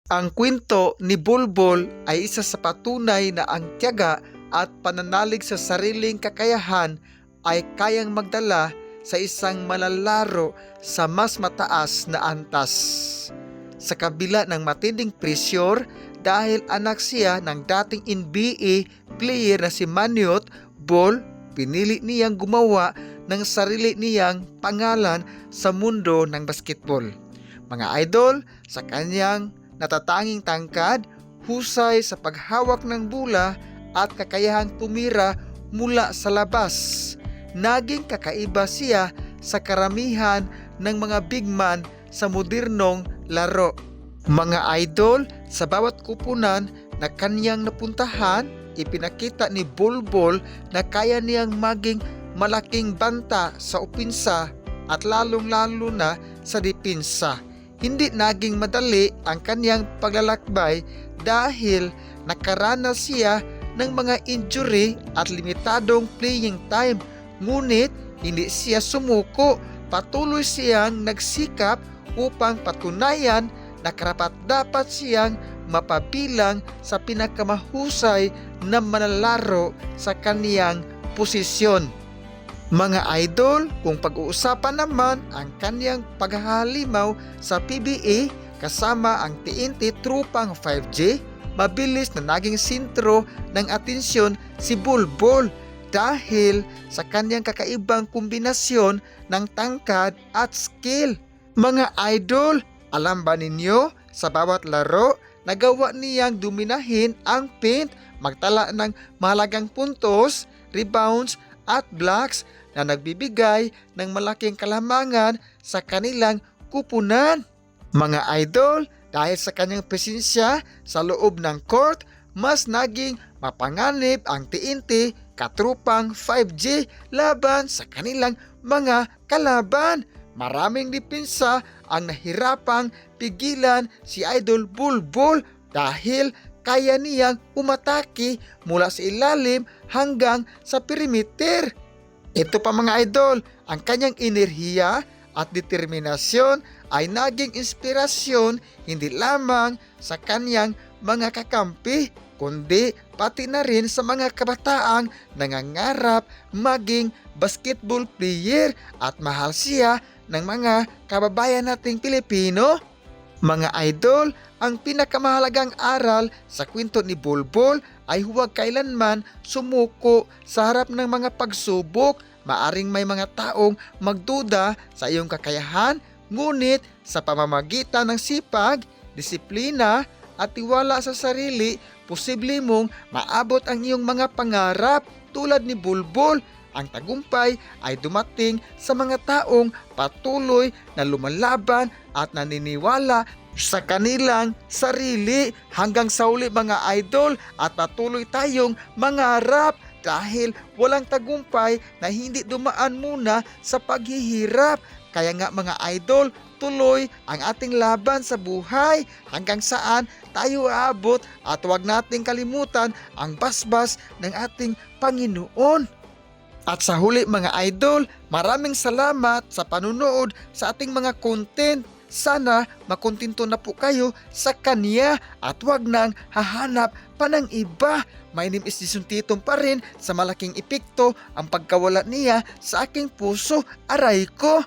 Ang kwento ni Bulbul ay isa sa patunay na ang tiyaga at pananalig sa sariling kakayahan ay kayang magdala sa isang manlalaro sa mas mataas na antas. Sa kabila ng matinding presyur dahil anak siya ng dating NBA player na si Manute Bol, pinili niyang gumawa ng sarili niyang pangalan sa mundo ng basketball. Mga idol, sa kanyang natatanging tangkad, husay sa paghawak ng bola at kakayahang tumira mula sa labas. Naging kakaiba siya sa karamihan ng mga big man sa modernong laro. Mga idol, sa bawat kupunan na kanyang napuntahan, ipinakita ni Bulbul na kaya niyang maging malaking banta sa opensa at lalong-lalo na sa depensa. Hindi naging madali ang kanyang paglalakbay dahil nakaranas siya ng mga injury at limitadong playing time. Ngunit hindi siya sumuko, patuloy siyang nagsikap upang patunayan na karapat-dapat siyang mapabilang sa pinakamahusay na manlalaro sa kaniyang posisyon. Mga idol, kung pag-uusapan naman ang kanyang paghahalimaw sa PBA kasama ang TNT Trupang 5G, mabilis na naging sentro ng atensyon si Bulbul dahil sa kanyang kakaibang kombinasyon ng tangkad at skill. Mga idol, alam ba ninyo, sa bawat laro, nagawa niyang dominahin ang paint, magtala ng mahalagang puntos, rebounds at blocks na nagbibigay ng malaking kalamangan sa kanilang kupunan. Mga idol, dahil sa kanyang presensya sa loob ng court, mas naging mapanganib ang TNT Katrupang 5G laban sa kanilang mga kalaban. Maraming depensa ang nahirapang pigilan si Idol Bulbul dahil kaya niyang umatake mula sa ilalim hanggang sa perimeter. Ito pa mga idol, ang kanyang enerhiya at determinasyon ay naging inspirasyon hindi lamang sa kanyang mga kakampi, kundi pati na rin sa mga kabataang nangangarap maging basketball player at mahal siya ng mga kababayan nating Pilipino. Mga idol, ang pinakamahalagang aral sa kwento ni Bulbul ay huwag kailanman sumuko sa harap ng mga pagsubok. Maaring may mga taong magduda sa iyong kakayahan, ngunit sa pamamagitan ng sipag, disiplina at tiwala sa sarili, posible mong maabot ang iyong mga pangarap. Tulad ni Bulbul, ang tagumpay ay dumating sa mga taong patuloy na lumalaban at naniniwala sa kanilang sarili. Hanggang sa uli mga idol, at patuloy tayong mangarap dahil walang tagumpay na hindi dumaan muna sa paghihirap. Kaya nga mga idol, tuloy ang ating laban sa buhay hanggang saan tayo aabot, at huwag nating kalimutan ang basbas ng ating Panginoon. At sa huli mga idol, maraming salamat sa panunood sa ating mga content. Sana makontento na po kayo sa kanya at wag nang hahanap pa ng iba. My name is Jason Titong pa rin. Sa malaking epekto ang pagkawala niya sa aking puso. Aray ko!